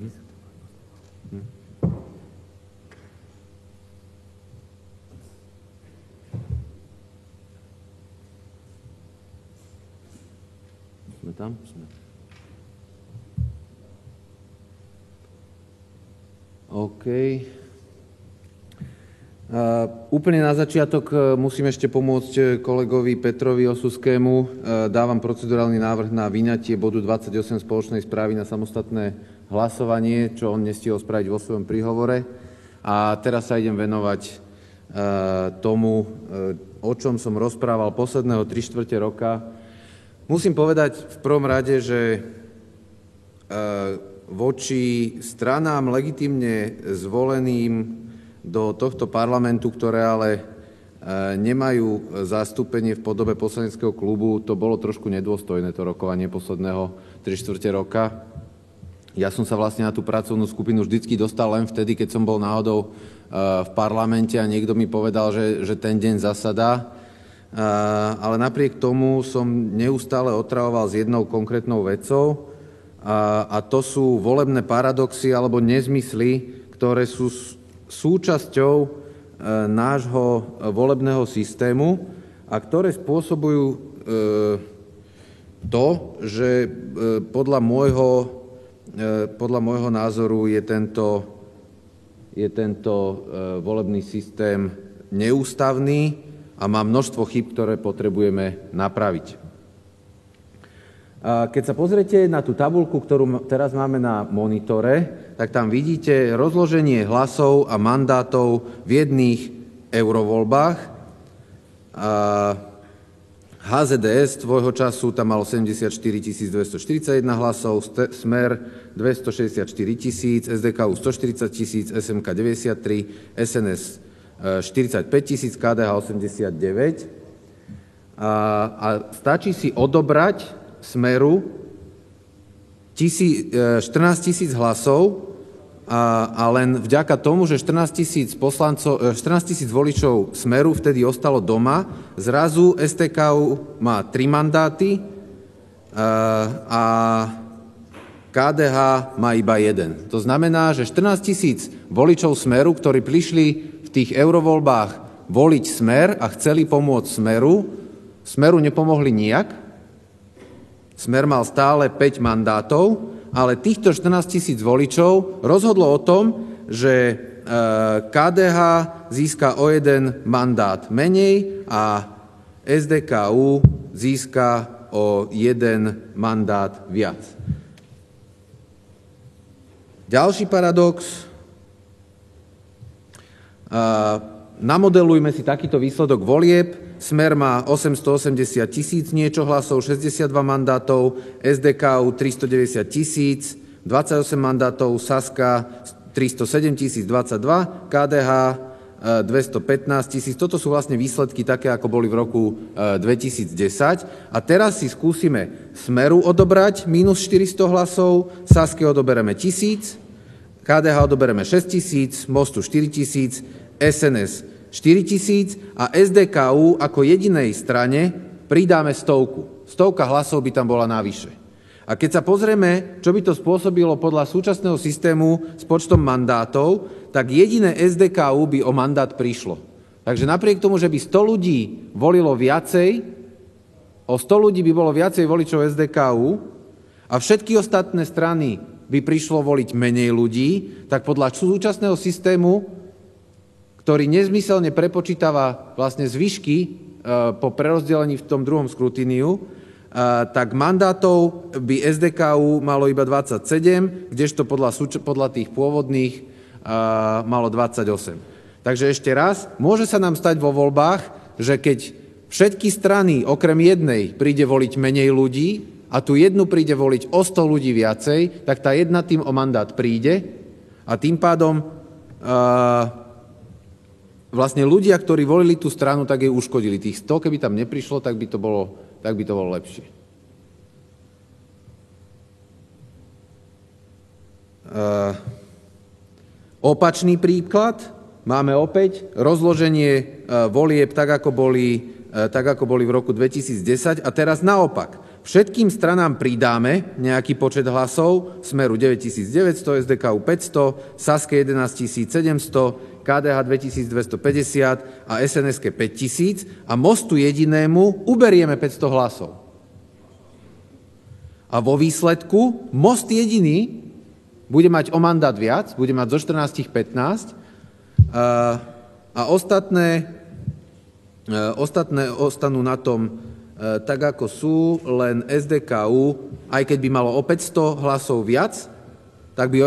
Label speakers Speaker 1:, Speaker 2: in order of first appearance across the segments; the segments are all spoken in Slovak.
Speaker 1: Sme tam? Sme. OK. Úplne na začiatok musím ešte pomôcť kolegovi Petrovi Osuskému. Dávam procedurálny návrh na vyňatie bodu 28 spoločnej správy na samostatné hlasovanie, čo on nestihol spraviť vo svojom príhovore. A teraz sa idem venovať tomu, o čom som rozprával posledného 3/4 roka. Musím povedať v prvom rade, že voči stranám legitímne zvoleným do tohto parlamentu, ktoré ale nemajú zastúpenie v podobe poslaneckého klubu, to bolo trošku nedôstojné, to rokovanie posledného 3/4 roka. Ja som sa vlastne na tú pracovnú skupinu vždycky dostal len vtedy, keď som bol náhodou v parlamente a niekto mi povedal, že ten deň zasadá. Ale napriek tomu som neustále otravoval s jednou konkrétnou vecou a to sú volebné paradoxy alebo nezmysly, ktoré sú súčasťou nášho volebného systému a ktoré spôsobujú to, že podľa môjho názoru je tento volebný systém neústavný a má množstvo chýb, ktoré potrebujeme napraviť. Keď sa pozriete na tú tabuľku, ktorú teraz máme na monitore, tak tam vidíte rozloženie hlasov a mandátov v jedných eurovoľbách. HZDS svojho času tam malo 74 241 hlasov, Smer 264 000, SDKU 140 000, SMK 93, SNS 45 000, KDH 89. A stačí si odobrať Smeru 14 000 hlasov a len vďaka tomu, že 14 000 voličov Smeru vtedy ostalo doma, zrazu STKU má 3 mandáty a KDH má iba 1. To znamená, že 14 000 voličov Smeru, ktorí prišli v tých eurovoľbách voliť Smer a chceli pomôcť Smeru nepomohli nijak. Smer mal stále 5 mandátov, ale týchto 14 000 voličov rozhodlo o tom, že KDH získa o 1 mandát menej a SDKU získa o 1 mandát viac. Ďalší paradox. Namodelujme si takýto výsledok volieb. Smer má 880 000 niečo hlasov, 62 mandátov, SDKU 390 000, 28 mandátov, Saska 307 022, KDH 215 000. Toto sú vlastne výsledky také, ako boli v roku 2010. A teraz si skúsime Smeru odobrať minus 400 hlasov, Saske odobereme 1000, KDH odobereme 6 000, Mostu 4 000, SNS 4 000 a SDKU ako jedinej strane pridáme 100. 100 hlasov by tam bola navyše. A keď sa pozrieme, čo by to spôsobilo podľa súčasného systému s počtom mandátov, tak jediné SDKU by o mandát prišlo. Takže napriek tomu, že by 100 ľudí volilo viacej, o 100 ľudí by bolo viacej voličov SDKU a všetky ostatné strany by prišlo voliť menej ľudí, tak podľa súčasného systému, ktorý nezmyselne prepočítava vlastne zvyšky po prerozdelení v tom druhom skrutíniu, tak mandátov by SDKU malo iba 27, kdežto podľa tých pôvodných malo 28. Takže ešte raz, môže sa nám stať vo voľbách, že keď všetky strany okrem jednej príde voliť menej ľudí a tú jednu príde voliť o 100 ľudí viacej, tak tá jedna tým o mandát príde a tým pádom vlastne ľudia, ktorí volili tú stranu, tak jej uškodili. Tých 100, keby tam neprišlo, tak by to bolo lepšie. Opačný príklad. Máme opäť rozloženie volieb tak, ako boli v roku 2010. A teraz naopak. Všetkým stranám pridáme nejaký počet hlasov, Smeru 9900, SDKU 500, Saske 11700, KDH 2250 a SNS 5000 a Mostu jedinému uberieme 500 hlasov. A vo výsledku Most jediný bude mať o mandát viac, bude mať zo 14 15 a ostatné ostanú na tom tak, ako sú, len SDKU, aj keď by malo o 500 hlasov viac, tak by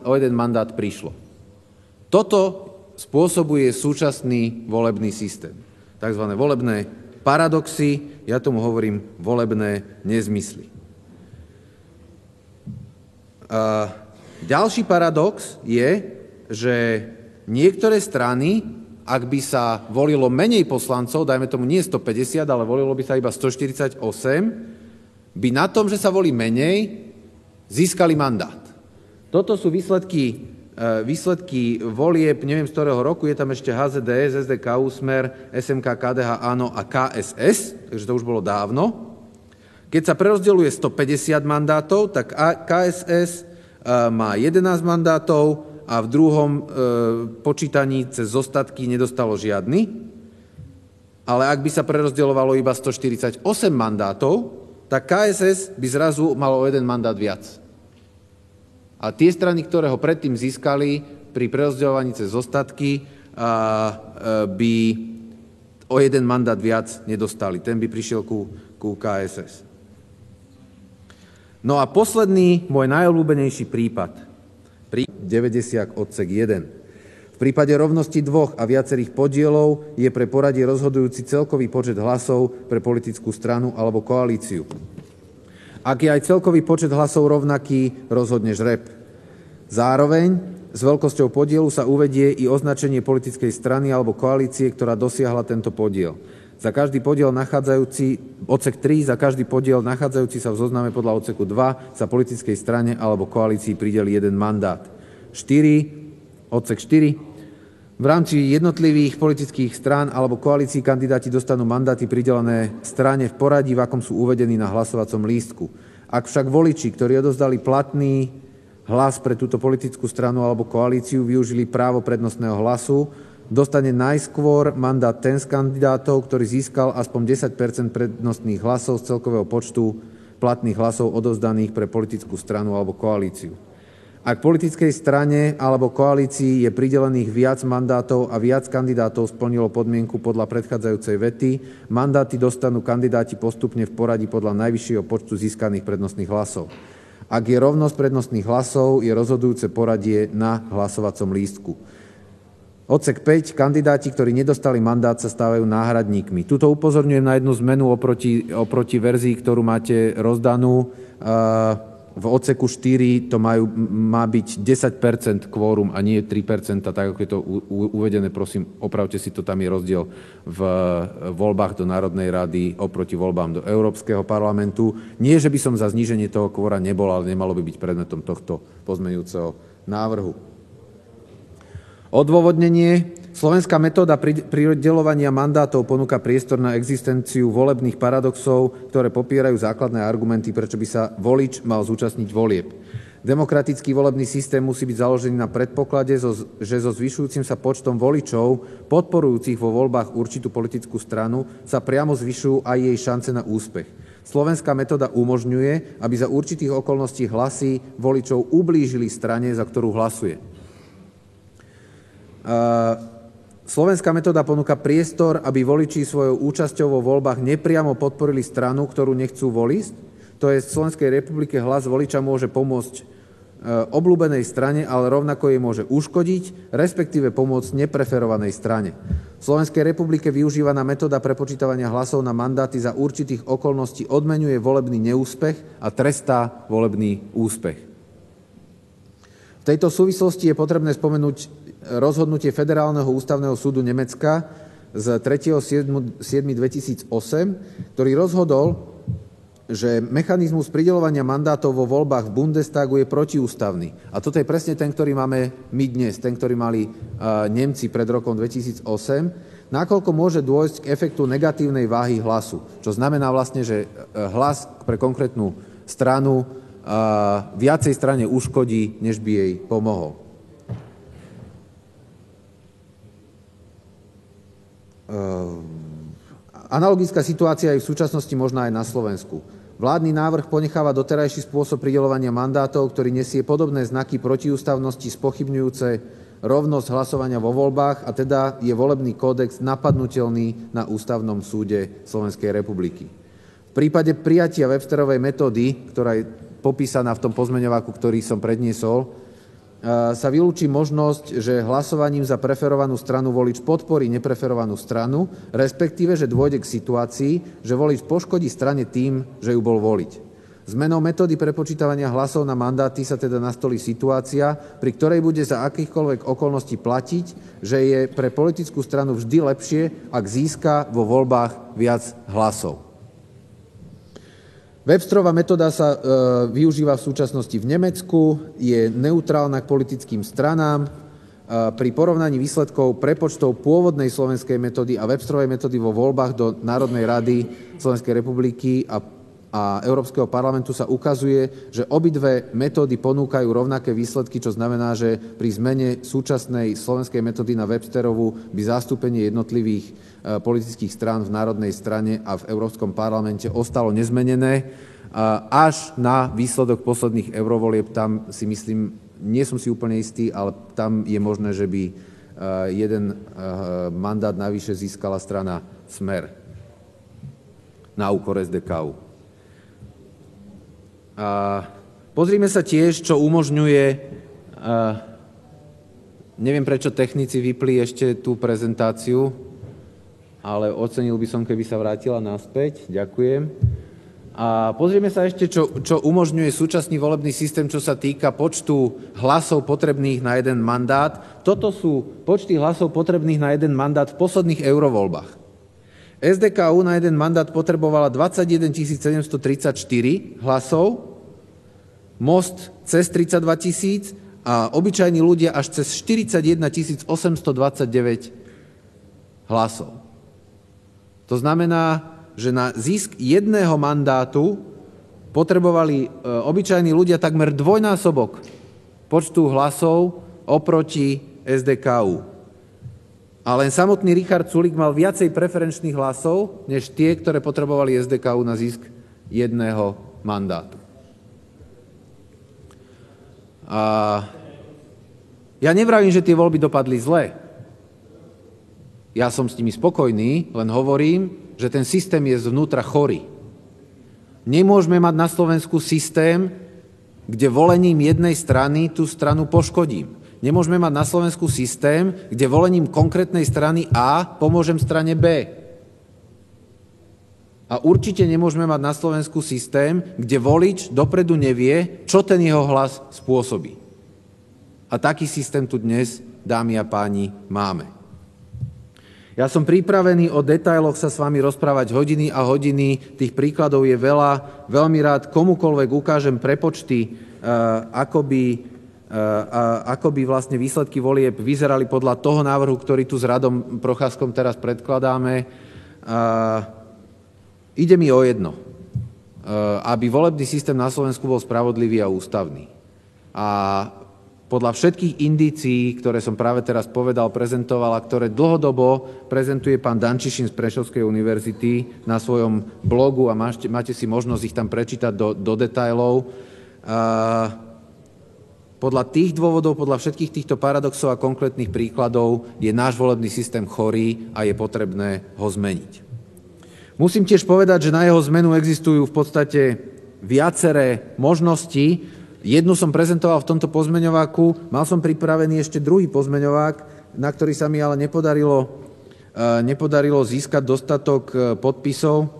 Speaker 1: o jeden mandát prišlo. Toto spôsobuje súčasný volebný systém. Takzvané volebné paradoxy, ja tomu hovorím volebné nezmysly. Ďalší paradox je, že niektoré strany, ak by sa volilo menej poslancov, dajme tomu nie 150, ale volilo by sa iba 148, by na tom, že sa volí menej, získali mandát. Toto sú výsledky volieb, neviem z ktorého roku, je tam ešte HZDS, SDKU, Smer, SMK, KDH, ANO a KSS, takže to už bolo dávno. Keď sa prerozdeľuje 150 mandátov, tak KSS má 11 mandátov, a v druhom počítaní cez zostatky nedostalo žiadny. Ale ak by sa prerozdeľovalo iba 148 mandátov, tak KSS by zrazu malo o jeden mandát viac. A tie strany, ktoré ho predtým získali pri prerozdeľovaní cez zostatky, by o jeden mandát viac nedostali. Ten by prišiel ku KSS. No a posledný, môj najobľúbenejší prípad. 90 odsek 1. V prípade rovnosti dvoch a viacerých podielov je pre poradie rozhodujúci celkový počet hlasov pre politickú stranu alebo koalíciu. Ak je aj celkový počet hlasov rovnaký, rozhodne žreb. Zároveň s veľkosťou podielu sa uvedie i označenie politickej strany alebo koalície, ktorá dosiahla tento podiel. Za každý podiel nachádzajúci, odsek 3, za každý podiel nachádzajúci sa v zozname podľa odseku 2 sa politickej strane alebo koalícii prideli jeden mandát. 4, odsek 4. V rámci jednotlivých politických strán alebo koalícií kandidáti dostanú mandáty pridelené strane v poradí, v akom sú uvedení na hlasovacom lístku. Ak však voliči, ktorí odovzdali platný hlas pre túto politickú stranu alebo koalíciu, využili právo prednostného hlasu, dostane najskôr mandát ten z kandidátov, ktorý získal aspoň 10 prednostných hlasov z celkového počtu platných hlasov odovzdaných pre politickú stranu alebo koalíciu. Ak politickej strane alebo koalícii je pridelených viac mandátov a viac kandidátov splnilo podmienku podľa predchádzajúcej vety, mandáty dostanú kandidáti postupne v poradí podľa najvyššieho počtu získaných prednostných hlasov. Ak je rovnosť prednostných hlasov, je rozhodujúce poradie na hlasovacom lístku. Odsek 5. Kandidáti, ktorí nedostali mandát, sa stávajú náhradníkmi. Tuto upozorňujem na jednu zmenu oproti verzii, ktorú máte rozdanú. V odseku 4 to má byť 10% kvórum a nie 3%, tak ako je to uvedené, prosím, opravte si to, tam je rozdiel v voľbách do Národnej rady oproti voľbám do Európskeho parlamentu. Nie, že by som za zníženie toho kvóra nebol, ale nemalo by byť predmetom tohto pozmeňujúceho návrhu. Odôvodnenie. Slovenská metóda prideľovania mandátov ponúka priestor na existenciu volebných paradoxov, ktoré popierajú základné argumenty, prečo by sa volič mal zúčastniť volieb. Demokratický volebný systém musí byť založený na predpoklade, že so zvyšujúcim sa počtom voličov podporujúcich vo voľbách určitú politickú stranu sa priamo zvyšujú aj jej šance na úspech. Slovenská metóda umožňuje, aby za určitých okolností hlasy voličov ublížili strane, za ktorú hlasuje. Slovenská metóda ponúka priestor, aby voliči svojou účasťou vo voľbách nepriamo podporili stranu, ktorú nechcú voliť. To je v Slovenskej republike hlas voliča môže pomôcť obľúbenej strane, ale rovnako jej môže uškodiť, respektíve pomôcť nepreferovanej strane. V Slovenskej republike využívaná metóda prepočítavania hlasov na mandáty za určitých okolností odmeňuje volebný neúspech a trestá volebný úspech. V tejto súvislosti je potrebné spomenúť rozhodnutie Federálneho ústavného súdu Nemecka z 3.7.2008, ktorý rozhodol, že mechanizmus prideľovania mandátov vo voľbách v Bundestagu je protiústavný. A toto je presne ten, ktorý máme my dnes, ten, ktorý mali Nemci pred rokom 2008. nakoľko môže dôjsť k efektu negatívnej váhy hlasu, čo znamená vlastne, že hlas pre konkrétnu stranu viacej strane uškodí, než by jej pomohol. Analogická situácia je v súčasnosti možná aj na Slovensku. Vládny návrh ponecháva doterajší spôsob prideľovania mandátov, ktorý nesie podobné znaky protiústavnosti spochybňujúce rovnosť hlasovania vo voľbách a teda je volebný kódex napadnutelný na Ústavnom súde Slovenskej republiky. V prípade prijatia Websterovej metódy, ktorá je popísaná v tom pozmeňováku, ktorý som predniesol, sa vylúči možnosť, že hlasovaním za preferovanú stranu volič podporí nepreferovanú stranu, respektíve, že dôjde k situácii, že volič poškodí strane tým, že ju bol voliť. Zmenou metódy prepočítavania hlasov na mandáty sa teda nastolí situácia, pri ktorej bude za akýchkoľvek okolností platiť, že je pre politickú stranu vždy lepšie, ak získa vo voľbách viac hlasov. Websterová metóda sa využíva v súčasnosti v Nemecku, je neutrálna k politickým stranám. Pri porovnaní výsledkov prepočtov pôvodnej slovenskej metódy a Websterovej metódy vo voľbách do Národnej rady Slovenskej republiky a Európskeho parlamentu sa ukazuje, že obidve metódy ponúkajú rovnaké výsledky, čo znamená, že pri zmene súčasnej slovenskej metódy na Websterovú by zastúpenie jednotlivých politických strán v Národnej strane a v Európskom parlamente ostalo nezmenené. Až na výsledok posledných eurovolieb, tam si myslím, nie som si úplne istý, ale tam je možné, že by jeden mandát navyše získala strana Smer na úkor SDK. Pozrime sa tiež, čo umožňuje, neviem prečo technici vypli ešte tú prezentáciu, ale ocenil by som, keby sa vrátila naspäť. Ďakujem. A pozrieme sa ešte, čo umožňuje súčasný volebný systém, čo sa týka počtu hlasov potrebných na jeden mandát. Toto sú počty hlasov potrebných na jeden mandát v posledných eurovoľbách. SDKU na jeden mandát potrebovala 21 734 hlasov, Most cez 32 000 a obyčajní ľudia až cez 41 829 hlasov. To znamená, že na zisk jedného mandátu potrebovali obyčajní ľudia takmer dvojnásobok počtu hlasov oproti SDKU. A len samotný Richard Sulík mal viacej preferenčných hlasov, než tie, ktoré potrebovali SDKU na zisk jedného mandátu. Ja nevravím, že tie voľby dopadli zle. Ja som s nimi spokojný, len hovorím, že ten systém je zvnútra chorý. Nemôžeme mať na Slovensku systém, kde volením jednej strany tú stranu poškodím. Nemôžeme mať na Slovensku systém, kde volením konkrétnej strany A pomôžem strane B. A určite nemôžeme mať na Slovensku systém, kde volič dopredu nevie, čo ten jeho hlas spôsobí. A taký systém tu dnes, dámy a páni, máme. Ja som pripravený o detailoch sa s vami rozprávať hodiny a hodiny, tých príkladov je veľa, veľmi rád komukoľvek ukážem prepočty, ako by vlastne výsledky volieb vyzerali podľa toho návrhu, ktorý tu s Radom Procházkom teraz predkladáme. Ide mi o jedno, aby volebný systém na Slovensku bol spravodlivý a ústavný. A podľa všetkých indícií, ktoré som práve teraz povedal, prezentoval a ktoré dlhodobo prezentuje pán Dančišin z Prešovskej univerzity na svojom blogu a máte si možnosť ich tam prečítať do detailov. Podľa tých dôvodov, podľa všetkých týchto paradoxov a konkrétnych príkladov je náš volebný systém chorý a je potrebné ho zmeniť. Musím tiež povedať, že na jeho zmenu existujú v podstate viaceré možnosti. Jednu som prezentoval v tomto pozmeňováku, mal som pripravený ešte druhý pozmeňovák, na ktorý sa mi ale nepodarilo získať dostatok podpisov.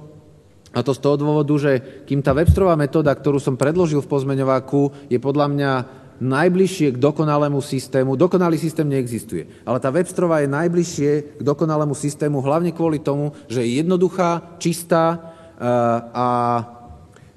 Speaker 1: A to z toho dôvodu, že kým tá Websterová metóda, ktorú som predložil v pozmeňováku, je podľa mňa najbližšie k dokonalému systému. Dokonalý systém neexistuje, ale tá Websterová je najbližšie k dokonalému systému, hlavne kvôli tomu, že je jednoduchá, čistá a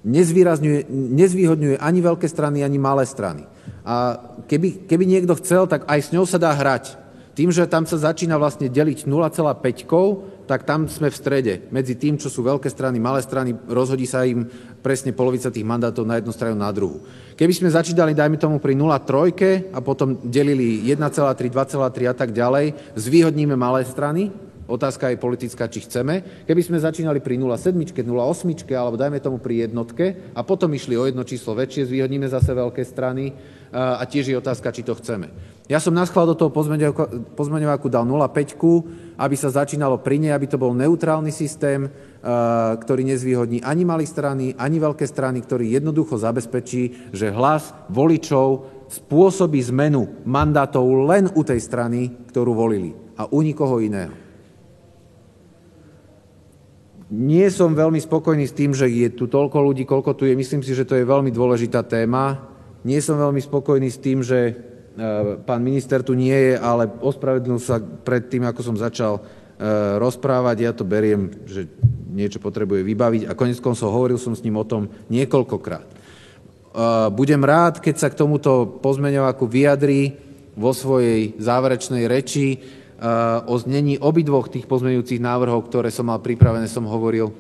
Speaker 1: nezvýhodňuje ani veľké strany, ani malé strany. A keby niekto chcel, tak aj s ňou sa dá hrať. Tým, že tam sa začína vlastne deliť 0,5, tak tam sme v strede. Medzi tým, čo sú veľké strany, malé strany, rozhodí sa im presne polovica tých mandátov na jednu stranu, na druhú. Keby sme začínali, dajme tomu, pri 0,3 a potom delili 1,3, 2,3 a tak ďalej, zvýhodníme malé strany. Otázka je politická, či chceme. Keby sme začínali pri 0,7, 0,8, alebo dajme tomu pri jednotke a potom išli o jedno číslo väčšie, zvýhodníme zase veľké strany a tiež je otázka, či to chceme. Ja som naschvál do toho pozmeňováku dal 0,5, aby sa začínalo pri nej, aby to bol neutrálny systém, ktorý nezvýhodní ani malé strany, ani veľké strany, ktorý jednoducho zabezpečí, že hlas voličov spôsobí zmenu mandátov len u tej strany, ktorú volili a u nikoho iného. Nie som veľmi spokojný s tým, že je tu toľko ľudí, koľko tu je. Myslím si, že to je veľmi dôležitá téma. Nie som veľmi spokojný s tým, že pán minister tu nie je, ale ospravedlnil sa pred tým, ako som začal rozprávať. Ja to beriem, že niečo potrebuje vybaviť a konec koncov hovoril som s ním o tom niekoľkokrát. Budem rád, keď sa k tomuto pozmeňováku vyjadrí vo svojej záverečnej reči. O znení obidvoch tých pozmeňujúcich návrhov, ktoré som mal pripravené, som hovoril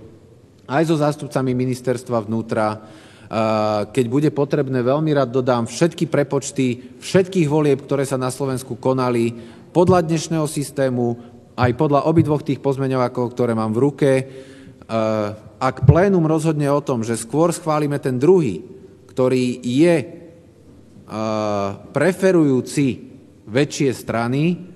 Speaker 1: aj so zástupcami ministerstva vnútra. Keď bude potrebné, veľmi rád dodám všetky prepočty všetkých volieb, ktoré sa na Slovensku konali podľa dnešného systému, aj podľa obidvoch tých pozmeňovákov, ktoré mám v ruke. Ak plénum rozhodne o tom, že skôr schválime ten druhý, ktorý je preferujúci väčšie strany,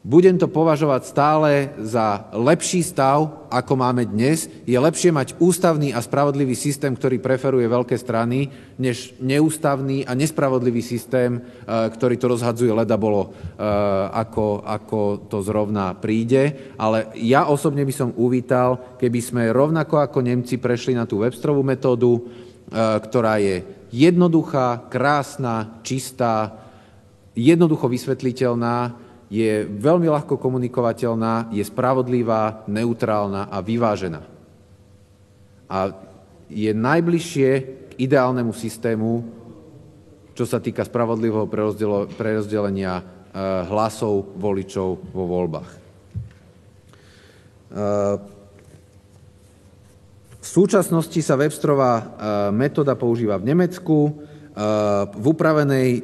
Speaker 1: budem to považovať stále za lepší stav, ako máme dnes. Je lepšie mať ústavný a spravodlivý systém, ktorý preferuje veľké strany, než neústavný a nespravodlivý systém, ktorý to rozhadzuje leda bolo, ako to zrovna príde. Ale ja osobne by som uvítal, keby sme rovnako ako Nemci prešli na tú Websterovú metódu, ktorá je jednoduchá, krásna, čistá, jednoducho vysvetliteľná, je veľmi ľahko komunikovateľná, je spravodlivá, neutrálna a vyvážená. A je najbližšie k ideálnemu systému, čo sa týka spravodlivého prerozdelenia hlasov voličov vo voľbách. V súčasnosti sa Websterová metóda používa v Nemecku. V upravenej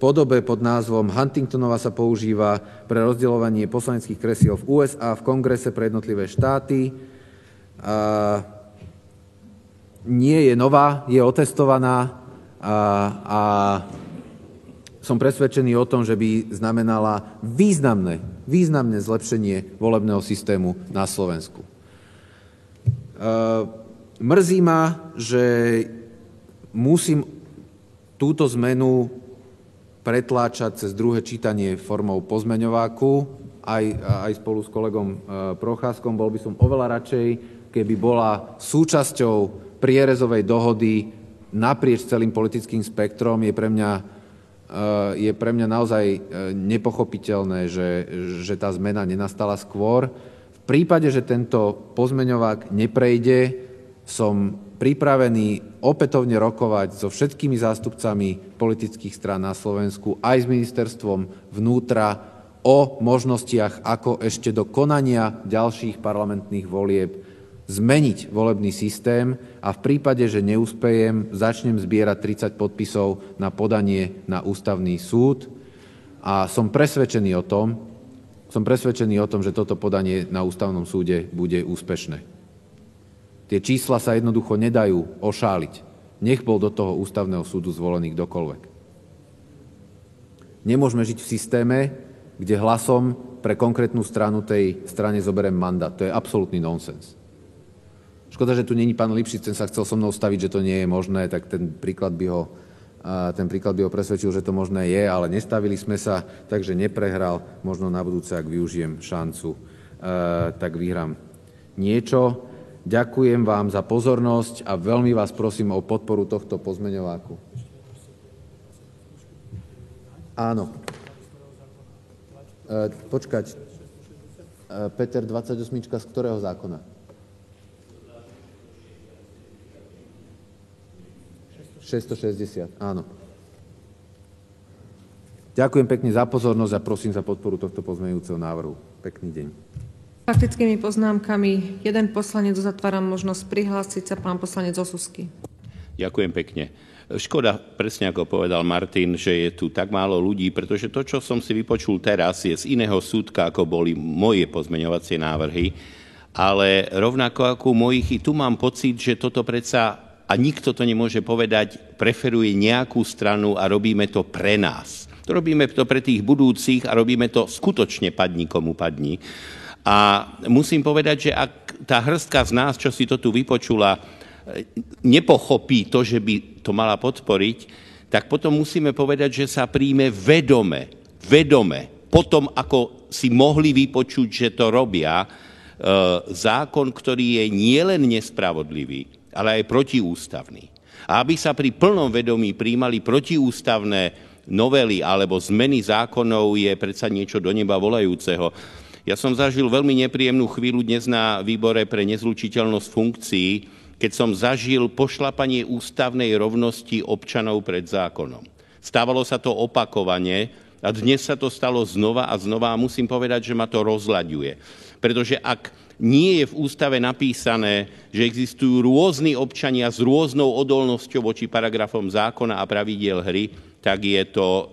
Speaker 1: podobe pod názvom Huntingtonova sa používa pre rozdeľovanie poslaneckých kresiel v USA, v kongrese pre jednotlivé štáty. Nie je nová, je otestovaná a som presvedčený o tom, že by znamenala významné zlepšenie volebného systému na Slovensku. Mrzí ma, že musím túto zmenu pretláčať cez druhé čítanie formou pozmeňováku, aj spolu s kolegom Procházkom. Bol by som oveľa radšej, keby bola súčasťou prierezovej dohody naprieč celým politickým spektrom. Je pre mňa naozaj nepochopiteľné, že tá zmena nenastala skôr. V prípade, že tento pozmeňovák neprejde, som pripravený opätovne rokovať so všetkými zástupcami politických strán na Slovensku, aj s ministerstvom vnútra o možnostiach, ako ešte do konania ďalších parlamentných volieb zmeniť volebný systém a v prípade, že neúspejem, začnem zbierať 30 podpisov na podanie na ústavný súd a som presvedčený o tom, že toto podanie na ústavnom súde bude úspešné. Tie čísla sa jednoducho nedajú ošáliť. Nech bol do toho ústavného súdu zvolený kdokoľvek. Nemôžeme žiť v systéme, kde hlasom pre konkrétnu stranu tej strane zoberiem mandát. To je absolútny nonsens. Škoda, že tu není pán Lipšic, ten sa chcel so mnou staviť, že to nie je možné, tak ten príklad by ho presvedčil, že to možné je, ale nestavili sme sa, takže neprehral. Možno na budúce, ak využijem šancu, tak vyhrám niečo. Ďakujem vám za pozornosť a veľmi vás prosím o podporu tohto pozmeňováku. Áno. Počkať. Peter, 28. z ktorého zákona? 660, áno. Ďakujem pekne za pozornosť a prosím za podporu tohto pozmeňujúceho návrhu. Pekný deň.
Speaker 2: Faktickými poznámkami jeden poslanec, uzatváram možnosť prihlásiť sa, pán poslanec Osusky.
Speaker 3: Ďakujem pekne. Škoda, presne ako povedal Martin, že je tu tak málo ľudí, pretože to, čo som si vypočul teraz, je z iného súdka, ako boli moje pozmeňovacie návrhy, ale rovnako ako mojich, i tu mám pocit, že toto predsa, a nikto to nemôže povedať, preferuje nejakú stranu a robíme to pre nás. Robíme to pre tých budúcich a robíme to skutočne padni komu padni. A musím povedať, že ak tá hrstka z nás, čo si to tu vypočula, nepochopí to, že by to mala podporiť, tak potom musíme povedať, že sa príjme vedome, potom ako si mohli vypočuť, že to robia, zákon, ktorý je nielen nespravodlivý, ale aj protiústavný. A aby sa pri plnom vedomí príjmali protiústavné novely alebo zmeny zákonov, je predsa niečo do neba volajúceho. Ja som zažil veľmi nepríjemnú chvíľu dnes na výbore pre nezlučiteľnosť funkcií, keď som zažil pošľapanie ústavnej rovnosti občanov pred zákonom. Stávalo sa to opakovane a dnes sa to stalo znova a znova a musím povedať, že ma to rozlaďuje. Pretože ak nie je v ústave napísané, že existujú rôzni občania s rôznou odolnosťou voči paragrafom zákona a pravidiel hry, tak je to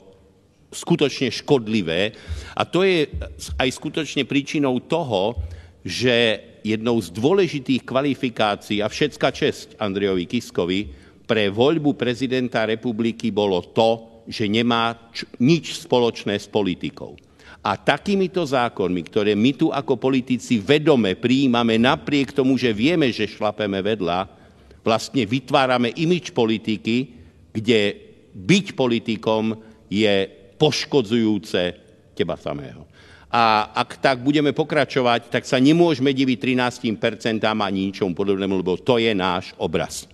Speaker 3: skutočne škodlivé. A to je aj skutočne príčinou toho, že jednou z dôležitých kvalifikácií a všetka česť Andrejovi Kiskovi pre voľbu prezidenta republiky bolo to, že nemá nič spoločné s politikou. A takýmito zákonmi, ktoré my tu ako politici vedome prijímame napriek tomu, že vieme, že šlapeme vedľa, vlastne vytvárame imič politiky, kde byť politikom je poškodzujúce teba samého. A ak tak budeme pokračovať, tak sa nemôžeme diviť 13% ani ničomu podobnému, lebo to je náš obraz.